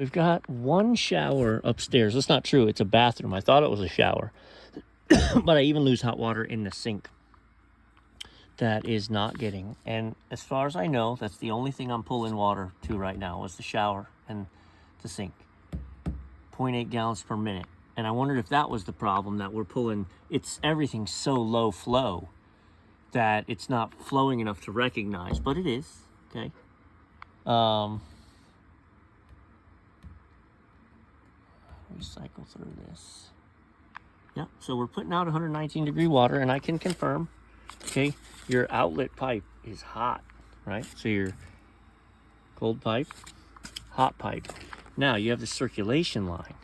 We've got one shower upstairs. That's not true. It's a bathroom. I thought it was a shower. But I even lose hot water in the sink. That is not getting. And as far as I know, that's the only thing I'm pulling water to right now is the shower and the sink. 0.8 gallons per minute. And I wondered if that was the problem, that we're pulling, everything's so low flow that it's not flowing enough to recognize, but it is, okay? Recycle through this. Yeah, so we're putting out 119 degree water, and I can confirm, okay, your outlet pipe is hot, right? So your cold pipe, hot pipe. Now you have the circulation line.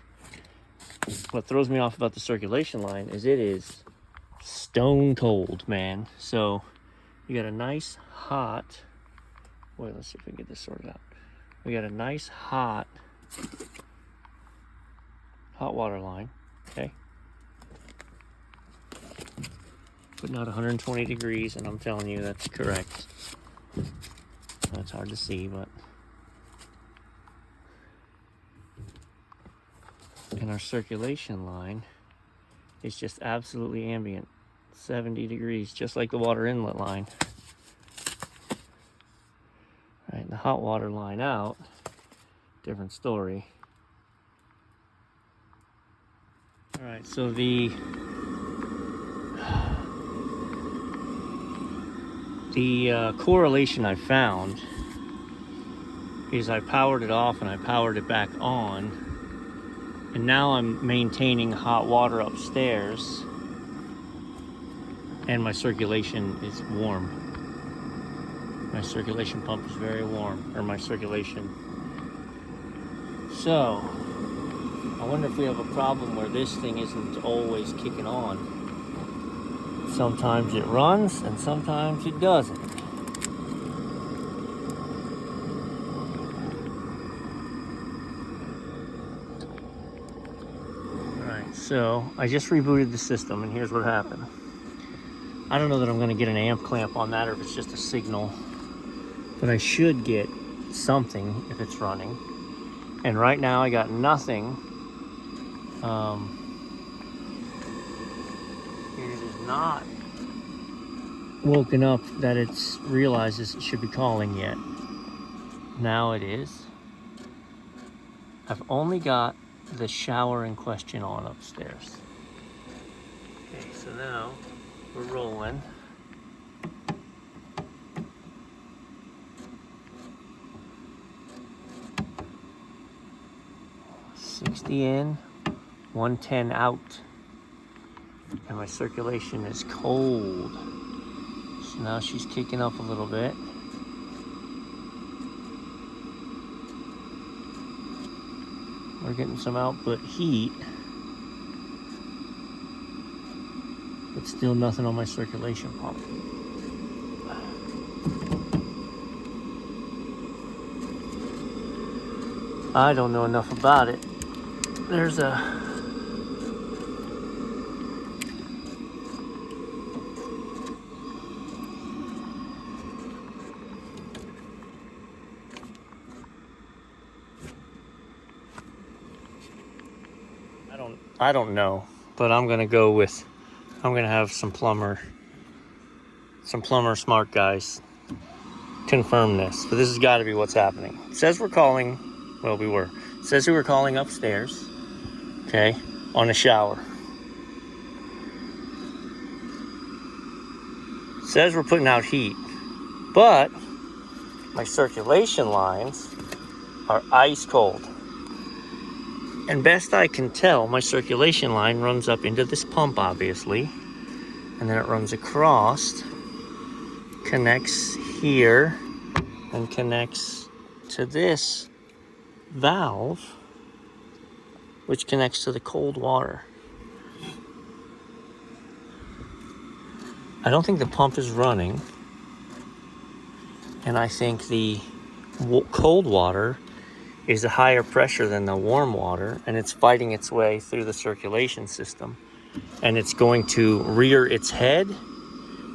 What throws me off about the circulation line is it is stone cold, man. So you got a nice hot, wait, let's see if we can get this sorted out. We got a nice hot water line, okay? Putting out 120 degrees, and I'm telling you that's correct. That's hard to see, but. And our circulation line is just absolutely ambient, 70 degrees, just like the water inlet line. All right, the hot water line out, different story. All right, so the correlation I found is I powered it off and I powered it back on, and now I'm maintaining hot water upstairs, and my circulation is warm. My circulation pump is very warm, or my circulation. So I wonder if we have a problem where this thing isn't always kicking on. Sometimes it runs and sometimes it doesn't. Alright, so I just rebooted the system, and here's what happened. I don't know that I'm going to get an amp clamp on that or if it's just a signal, but I should get something if it's running. And right now I got nothing. It is not woken up that it realizes it should be calling yet. Now it is. I've only got the shower in question on upstairs. Okay, so now we're rolling. $60 in, 110 out. And my circulation is cold. So now she's kicking up a little bit. We're getting some output heat, but still nothing on my circulation pump. I don't know enough about it. There's a I don't know, but I'm gonna have some plumber smart guys confirm this. But this has got to be what's happening. It says we're calling, well, we were. It says we were calling upstairs, okay, on the shower. It says we're putting out heat, but my circulation lines are ice cold. And best I can tell, my circulation line runs up into this pump, obviously, and then it runs across, connects here, and connects to this valve, which connects to the cold water. I don't think the pump is running, and I think the cold water is a higher pressure than the warm water, and it's fighting its way through the circulation system, and it's going to rear its head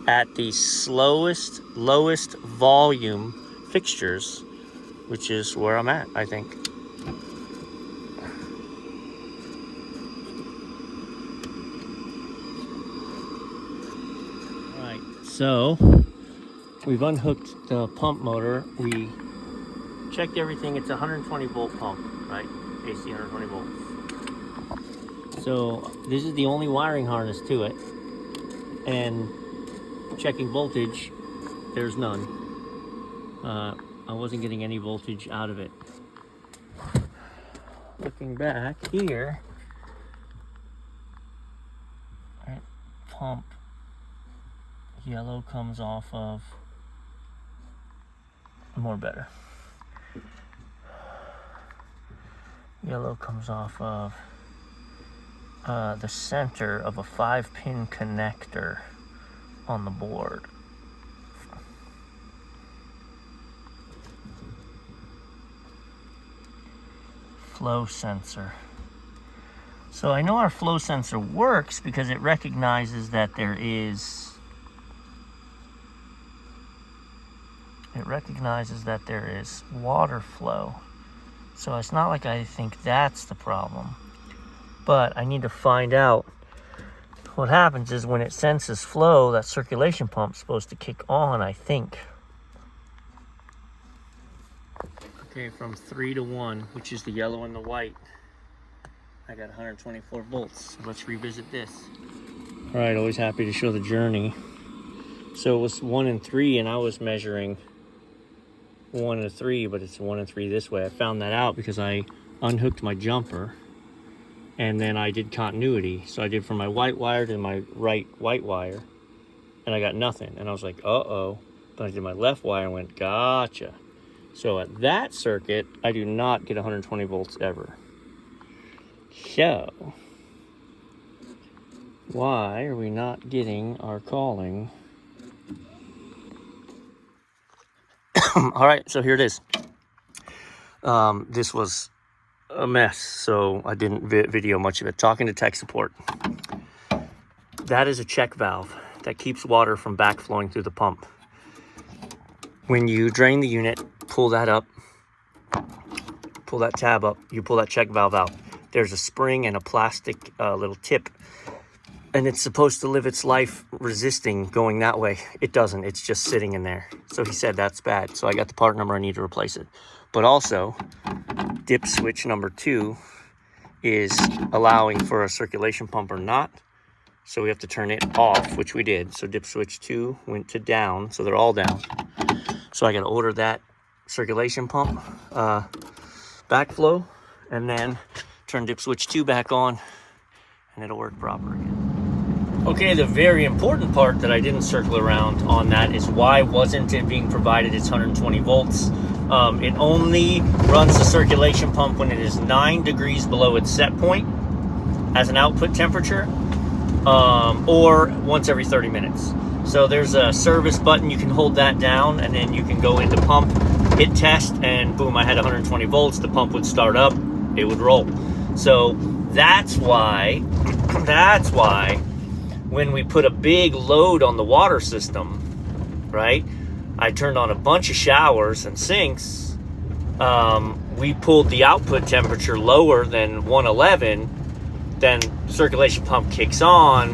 at the lowest volume fixtures, which is where I'm at, I think. So we've unhooked the pump motor. We checked everything. It's a 120 volt pump, right? AC 120 volts. So this is the only wiring harness to it. And checking voltage, there's none. I wasn't getting any voltage out of it. Looking back here, right, pump yellow comes off of more better. Yellow comes off of the center of a 5-pin connector on the board. Flow sensor. So I know our flow sensor works because it recognizes that there is water flow. So it's not like I think that's the problem. But I need to find out what happens is when it senses flow, that circulation pump's supposed to kick on, I think. Okay, from 3 to 1, which is the yellow and the white, I got 124 volts. So let's revisit this. All right, always happy to show the journey. So it was 1 and 3, and I was measuring 1 and 3, but it's 1 and 3 this way. I found that out because I unhooked my jumper, and then I did continuity. So I did from my white wire to my right white wire, and I got nothing. And I was like, uh-oh. But I did my left wire and went, gotcha. So at that circuit, I do not get 120 volts ever. So, why are we not getting our calling? All right, so here it is. This was a mess, so I didn't video much of it. Talking to tech support. That is a check valve that keeps water from backflowing through the pump. When you drain the unit, pull that up, pull that tab up, you pull that check valve out. There's a spring and a plastic little tip, and it's supposed to live its life resisting going that way. It doesn't, it's just sitting in there. So he said that's bad. So I got the part number, I need to replace it. But also, dip switch number 2 is allowing for a circulation pump or not. So we have to turn it off, which we did. So dip switch 2 went to down, so they're all down. So I gotta order that circulation pump backflow, and then turn dip switch 2 back on, and it'll work proper again. Okay, the very important part that I didn't circle around on that is why wasn't it being provided its 120 volts? It only runs the circulation pump when it is 9 degrees below its set point as an output temperature, or once every 30 minutes. So there's a service button, you can hold that down, and then you can go into pump, hit test, and boom, I had 120 volts, the pump would start up, it would roll. So that's why when we put a big load on the water system, right, I turned on a bunch of showers and sinks, we pulled the output temperature lower than 111, then circulation pump kicks on,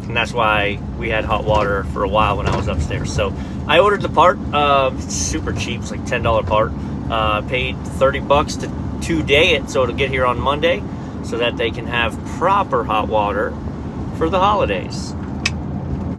and that's why we had hot water for a while when I was upstairs. So I ordered the part, it's super cheap, it's like $10 part, paid $30 to 2-day it, so it'll get here on Monday, so that they can have proper hot water for the holidays.